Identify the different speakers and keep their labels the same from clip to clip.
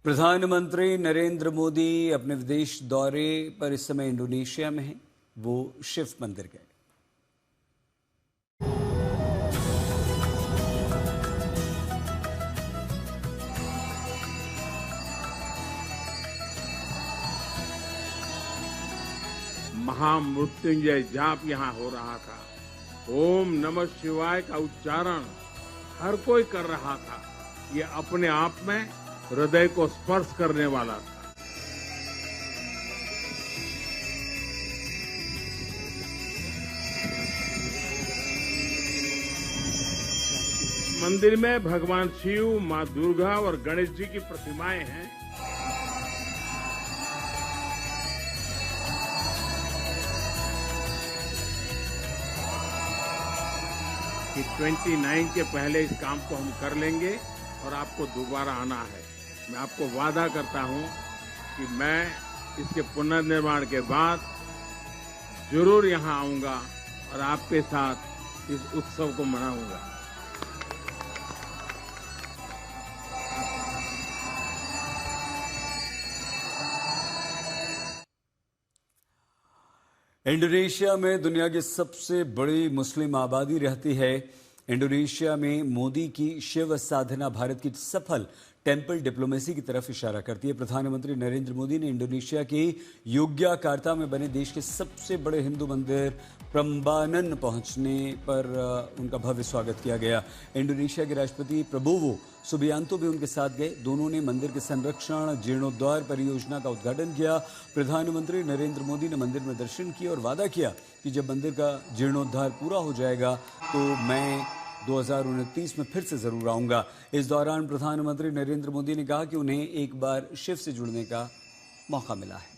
Speaker 1: प्रधानमंत्री नरेंद्र मोदी अपने विदेश दौरे पर इस समय इंडोनेशिया में हैं। वो शिव मंदिर गए।
Speaker 2: महामृत्युंजय जाप यहाँ हो रहा था। ओम नमः शिवाय का उच्चारण हर कोई कर रहा था। ये अपने आप में हृदय को स्पर्श करने वाला था। मंदिर में भगवान शिव, मां दुर्गा और गणेश जी की प्रतिमाएं हैं। कि 29 के पहले इस काम को हम कर लेंगे और आपको दोबारा आना है। मैं आपको वादा करता हूं कि मैं इसके पुनर्निर्माण के बाद जरूर यहां आऊंगा और आपके साथ इस उत्सव को मनाऊंगा।
Speaker 1: इंडोनेशिया में दुनिया की सबसे बड़ी मुस्लिम आबादी रहती है। इंडोनेशिया में मोदी की शिव साधना भारत की सफल टेंपल डिप्लोमेसी की तरफ इशारा करती है। प्रधानमंत्री नरेंद्र मोदी ने इंडोनेशिया के योग्याकार्ता में बने देश के सबसे बड़े हिंदू मंदिर प्रम्बानन पहुंचने पर उनका भव्य स्वागत किया गया। इंडोनेशिया के राष्ट्रपति प्रबोवो सुबियांतो भी उनके साथ गए। दोनों ने मंदिर के संरक्षण जीर्णोद्धार परियोजना का उद्घाटन किया। प्रधानमंत्री नरेंद्र मोदी ने मंदिर में दर्शन किए और वादा किया कि जब मंदिर का जीर्णोद्धार पूरा हो जाएगा तो मैं 2029 में फिर से जरूर आऊंगा। इस दौरान प्रधानमंत्री नरेंद्र मोदी ने कहा कि उन्हें एक बार शिव से जुड़ने का मौका मिला है।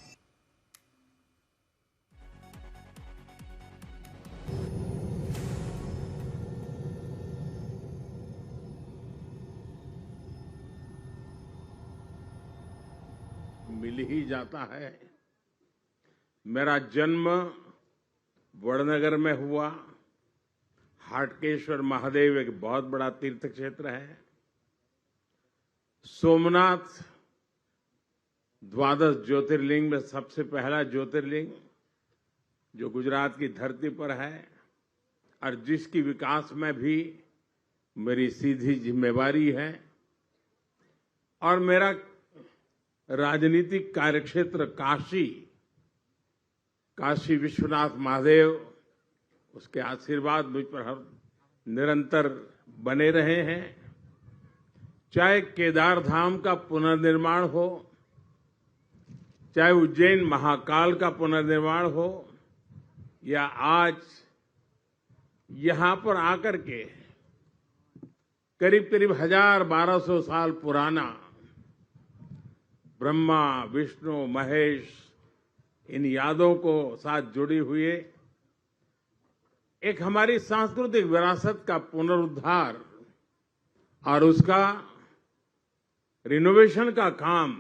Speaker 2: मिल ही जाता है। मेरा जन्म वडनगर में हुआ। हाटकेश्वर महादेव एक बहुत बड़ा तीर्थ क्षेत्र है। सोमनाथ द्वादश ज्योतिर्लिंग में सबसे पहला ज्योतिर्लिंग जो गुजरात की धरती पर है और जिसकी विकास में भी मेरी सीधी जिम्मेवारी है। और मेरा राजनीतिक कार्यक्षेत्र काशी विश्वनाथ महादेव, उसके आशीर्वाद मुझ पर हर निरंतर बने रहे हैं। चाहे केदार धाम का पुनर्निर्माण हो, चाहे उज्जैन महाकाल का पुनर्निर्माण हो, या आज यहां पर आकर के करीब करीब 1200 साल पुराना ब्रह्मा विष्णु महेश इन यादों को साथ जुड़ी हुई एक हमारी सांस्कृतिक विरासत का पुनरुद्धार और उसका रिनोवेशन का काम,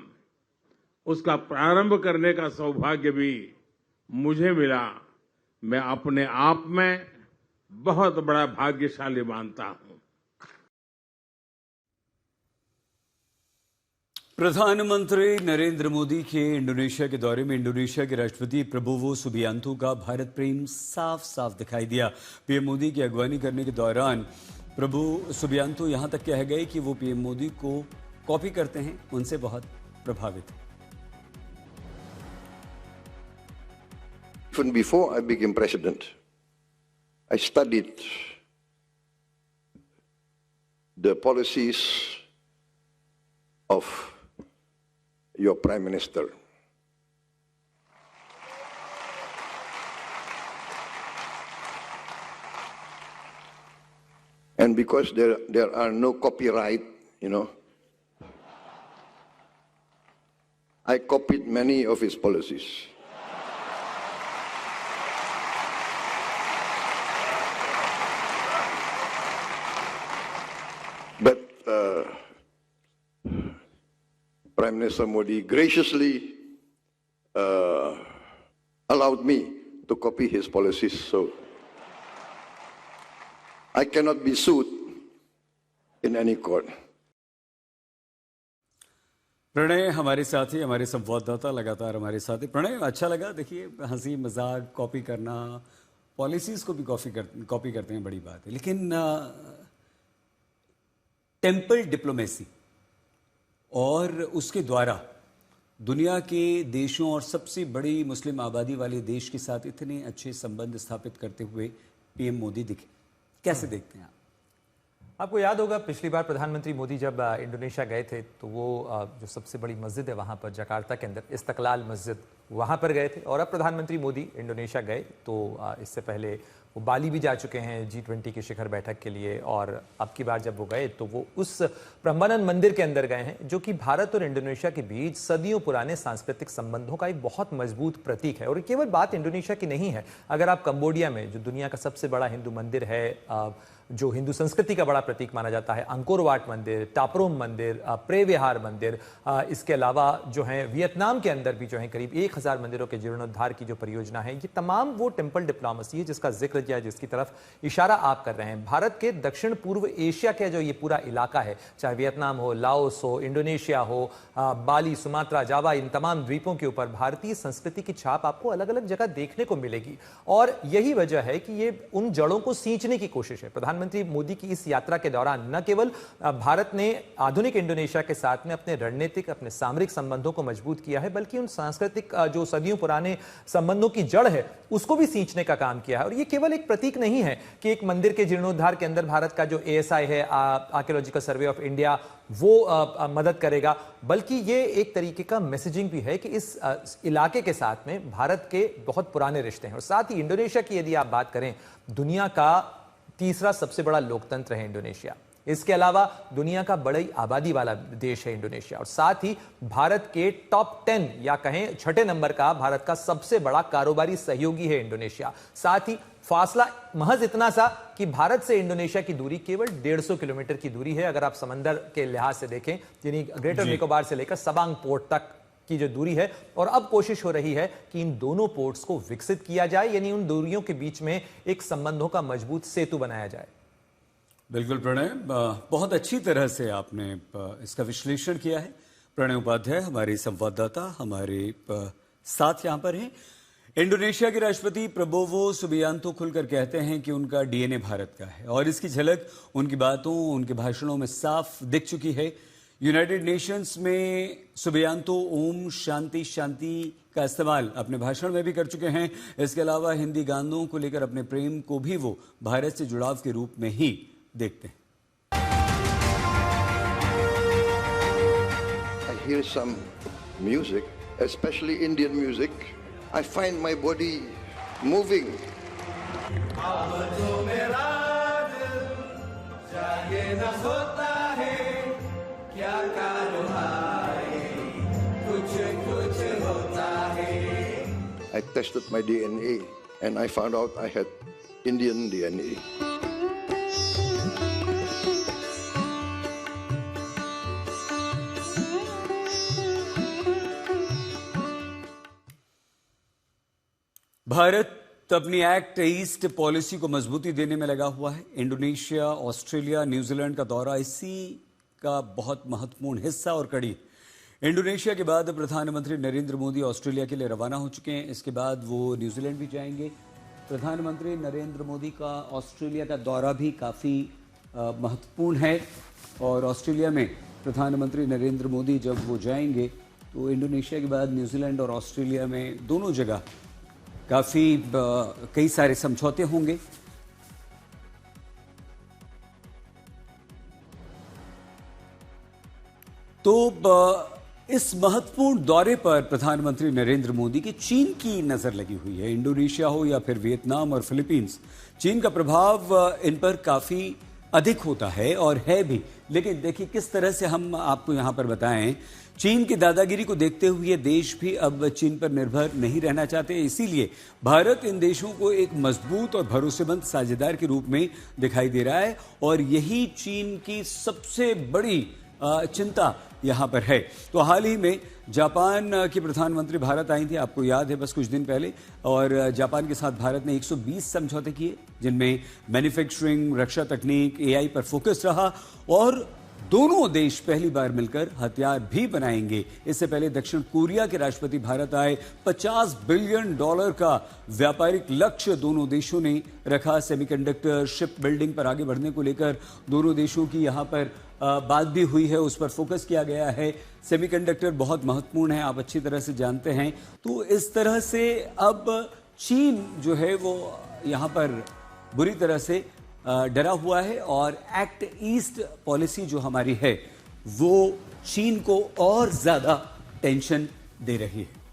Speaker 2: उसका प्रारंभ करने का सौभाग्य भी मुझे मिला। मैं अपने आप में बहुत बड़ा भाग्यशाली मानता हूं।
Speaker 1: प्रधानमंत्री नरेंद्र मोदी के इंडोनेशिया के दौरे में इंडोनेशिया के राष्ट्रपति प्रबोवो सुबियांतो का भारत प्रेम साफ साफ दिखाई दिया। पीएम मोदी की अगवानी करने के दौरान प्रभु सुबियांतो यहां तक कह गए कि वो पीएम मोदी को कॉपी करते हैं, उनसे बहुत प्रभावित हैं।
Speaker 3: Even before I became president, I studied the policies of your Prime Minister. And because there are no copyright, I copied many of his policies. But Prime Minister Modi graciously allowed me to copy his policies, so I cannot be sued in any court.
Speaker 1: Pranay हमारे साथी, हमारे संवाददाता लगातार हमारे साथी। प्रणय, अच्छा लगा। देखिए, हंसी मजाक कॉपी करना, पॉलिसीज को भी कॉपी करते हैं, बड़ी बात है, लेकिन टेम्पल डिप्लोमेसी और उसके द्वारा दुनिया के देशों और सबसे बड़ी मुस्लिम आबादी वाले देश के साथ इतने अच्छे संबंध स्थापित करते हुए पीएम मोदी दिखे, कैसे देखते हैं आप?
Speaker 4: आपको याद होगा पिछली बार प्रधानमंत्री मोदी जब इंडोनेशिया गए थे तो वो जो सबसे बड़ी मस्जिद है वहाँ पर जकार्ता के अंदर, इस्तकलाल मस्जिद, वहाँ पर गए थे। और अब प्रधानमंत्री मोदी इंडोनेशिया गए तो इससे पहले वो बाली भी जा चुके हैं G20 की शिखर बैठक के लिए, और अब की बार जब वो गए तो वो उस प्रम्बनन मंदिर के अंदर गए हैं जो कि भारत और इंडोनेशिया के बीच सदियों पुराने सांस्कृतिक संबंधों का एक बहुत मजबूत प्रतीक है। और केवल बात इंडोनेशिया की नहीं है, अगर आप कंबोडिया में जो दुनिया का सबसे बड़ा हिंदू मंदिर है, जो हिंदू संस्कृति का बड़ा प्रतीक माना जाता है, अंकोर वाट मंदिर, टापरोम मंदिर, प्रे विहार मंदिर, इसके अलावा जो है वियतनाम के अंदर भी जो है करीब 1000 मंदिरों के जीर्णोद्धार की जो परियोजना है, ये तमाम वो टेम्पल डिप्लोमेसी है जिसका जिक्र किया, जिसकी तरफ इशारा आप कर रहे हैं। भारत के दक्षिण पूर्व एशिया का जो ये पूरा इलाका है, चाहे वियतनाम हो, लाओस हो, इंडोनेशिया हो, बाली, सुमात्रा, जावा, इन तमाम द्वीपों के ऊपर भारतीय संस्कृति की छाप आपको अलग अलग जगह देखने को मिलेगी। और यही वजह है कि ये उन जड़ों को सींचने की कोशिश है। प्रधानमंत्री मोदी की इस यात्रा के दौरान न केवल भारत ने आधुनिक इंडोनेशिया के साथ में अपने रणनीतिक, अपने सामरिक संबंधों को मजबूत किया है, बल्कि उन सांस्कृतिक जो सदियों पुराने संबंधों की जड़ है उसको भी सींचने का काम किया है। और ये केवल एक प्रतीक नहीं है कि एक मंदिर के जीर्णोद्धार के अंदर भारत का जो ASI है, आर्कियोलॉजिकल सर्वे ऑफ इंडिया, वो मदद करेगा, बल्कि ये एक तरीके का मैसेजिंग भी है कि इस इलाके के साथ में भारत के बहुत पुराने रिश्ते हैं। और साथ ही इंडोनेशिया की यदि आप बात करें, दुनिया का तीसरा सबसे बड़ा लोकतंत्र है इंडोनेशिया। इसके अलावा दुनिया का बड़ी आबादी वाला देश है इंडोनेशिया, और साथ ही भारत के टॉप 10 या कहें छठे नंबर का भारत का सबसे बड़ा कारोबारी सहयोगी है इंडोनेशिया। साथ ही फासला महज इतना सा कि भारत से इंडोनेशिया की दूरी केवल 150 किलोमीटर की दूरी है, अगर आप समंदर के लिहाज से देखें, यानी ग्रेटर निकोबार से लेकर सबांग पोर्ट तक की जो दूरी है। और अब कोशिश हो रही है कि इन दोनों पोर्ट्स को विकसित किया जाए, यानी उन दूरियों के बीच में एक संबंधों का मजबूत सेतु बनाया जाए।
Speaker 1: बिल्कुल प्रणय, बहुत अच्छी तरह से आपने इसका विश्लेषण किया है। प्रणय उपाध्याय हमारे संवाददाता हमारे साथ यहाँ पर हैं। इंडोनेशिया के राष्ट्रपति प्रबोवो सुबियांतो खुलकर कहते हैं कि उनका DNA भारत का है, और इसकी झलक उनकी बातों, उनके भाषणों में साफ दिख चुकी है। यूनाइटेड नेशंस में सुबियांतो ओम शांति शांति का इस्तेमाल अपने भाषण में भी कर चुके हैं। इसके अलावा हिंदी गानों को लेकर अपने प्रेम को भी वो भारत से जुड़ाव के रूप में ही देखते हैं।
Speaker 3: I hear some music, especially Indian music. I find my body moving. I tested my DNA and I found out I had Indian DNA.
Speaker 1: Bharat अपनी एक्ट ईस्ट पॉलिसी को मजबूती देने में लगा हुआ है। इंडोनेशिया, ऑस्ट्रेलिया, न्यूजीलैंड का दौरा इसी का बहुत महत्वपूर्ण हिस्सा और कड़ी। इंडोनेशिया के बाद प्रधानमंत्री नरेंद्र मोदी ऑस्ट्रेलिया के लिए रवाना हो चुके हैं। इसके बाद वो न्यूजीलैंड भी जाएंगे। प्रधानमंत्री नरेंद्र मोदी का ऑस्ट्रेलिया का दौरा भी काफ़ी महत्वपूर्ण है, और ऑस्ट्रेलिया में प्रधानमंत्री नरेंद्र मोदी जब वो जाएंगे तो इंडोनेशिया के बाद न्यूजीलैंड और ऑस्ट्रेलिया में दोनों जगह काफ़ी कई सारे समझौते होंगे। तो इस महत्वपूर्ण दौरे पर प्रधानमंत्री नरेंद्र मोदी की चीन की नजर लगी हुई है। इंडोनेशिया हो या फिर वियतनाम और फिलीपींस, चीन का प्रभाव इन पर काफी अधिक होता है और है भी। लेकिन देखिए किस तरह से हम आपको यहां पर बताएं, चीन की दादागिरी को देखते हुए देश भी अब चीन पर निर्भर नहीं रहना चाहते। इसीलिए भारत इन देशों को एक मजबूत और भरोसेमंद साझेदार के रूप में दिखाई दे रहा है, और यही चीन की सबसे बड़ी चिंता यहां पर है। तो हाल ही में जापान की प्रधानमंत्री भारत आई थी, आपको याद है, बस कुछ दिन पहले, और जापान के साथ भारत ने 120 समझौते किए, जिनमें मैन्युफैक्चरिंग, रक्षा तकनीक, AI पर फोकस रहा, और दोनों देश पहली बार मिलकर हथियार भी बनाएंगे। इससे पहले दक्षिण कोरिया के राष्ट्रपति भारत आए। $50 बिलियन का व्यापारिक लक्ष्य दोनों देशों ने रखा। सेमीकंडक्टर शिप बिल्डिंग पर आगे बढ़ने को लेकर दोनों देशों की यहां पर बात भी हुई है, उस पर फोकस किया गया है। सेमीकंडक्टर बहुत महत्वपूर्ण है, आप अच्छी तरह से जानते हैं। तो इस तरह से अब चीन जो है वो यहां पर बुरी तरह से डरा हुआ है और एक्ट ईस्ट पॉलिसी जो हमारी है वो चीन को और ज्यादा टेंशन दे रही है।